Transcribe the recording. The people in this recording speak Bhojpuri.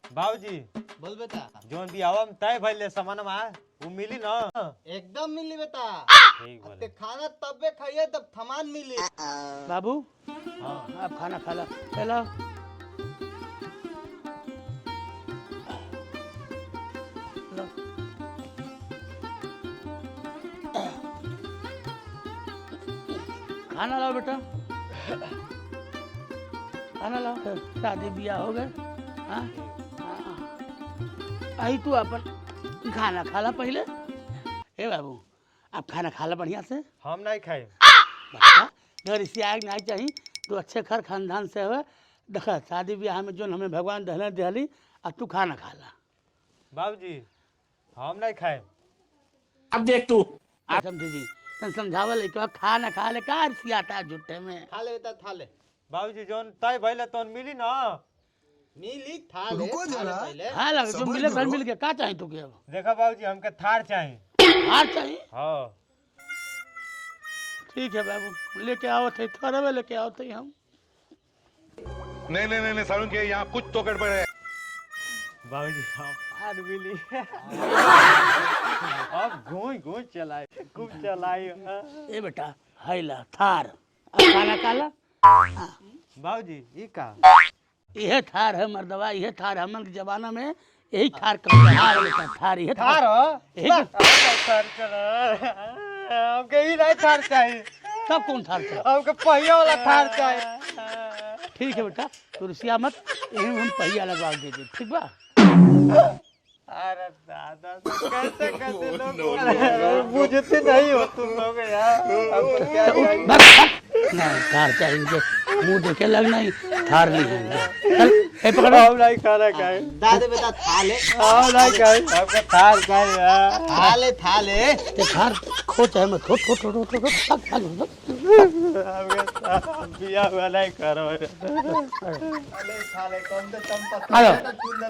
बाबूजी बोल बेटा। जोन बियावा में तय भइले सामान वो मिली ना? एकदम मिली बेटा। ठीक ते बोले। खाना तबे खाइए तब थमान मिली। बाबू हाँ आप खाना खा लो। चलो लो। खाना लाओ बेटा, खाना लाओ। शादी ब्याह हो गए। हाँ आई तू अपन खाना खा ला पहले। हे बाबू आप खाना खा ला बढ़िया से। हम नहीं खाए। बच्चा घर से आग नहीं चाहिए तो अच्छे घर खानदान से हुए। देखा शादी ब्याह में जो हमें भगवान दहला दहली अब तू खाना खा ला। बाबूजी हम नहीं खाए। अब देख तू समझे जी तन समझावा लेके खा ना खा ले का सियाता है झुट्टे में। खा ले बेटा खा ले। बाबूजी जोन तय भइले तो मिली ना? मिली खा ले। रुको खा ले जरा। पहले। खा लग जो मिले घर मिल के का चाहिए तू के अब देखा बाबूजी हमके थार चाहिए। हार चाहिए। हाँ ठीक है बाबू लेके आओ थे थोड़ा वे लेके आओ थे हम। नहीं सारुण के यहाँ कुछ तो गड़बड़ है। बाबूजी हम थार मिली। अब घूम चलाए खूब चलाई। ए बेटा है ला थार अब खाना खा ला। बाबूजी ये का? यह थार है मर्दवा, यह थार हमन के जमाना में यही थार कहा बेटा थार यह थार हो? थार चला। हमके ही नहीं थार चाहिए। सब कौन थार था। हमके पहिया वाला थार चाहिए। ठीक है बेटा तू रुसिया मत यही हम पहिया लगवा दे दे ठीक बा। अरे दादा कैसे कैसे लोग बुझते नहीं हो तुम लोग यार। अब क्या चाहिए? नहीं थार चाहिए मुंह देखे लगना ही थार नहीं है। चल ए पकड़ हम नहीं खाना खाए। दादे बेटा खा ले। हम नहीं खाए। हमको थार चाहिए यार। खा ले खा ले। ते थार खो चाहे मत खो खो खो खो खो बिया हुआ नहीं करो। खा ले कम से कम आ जाओ। पत्ता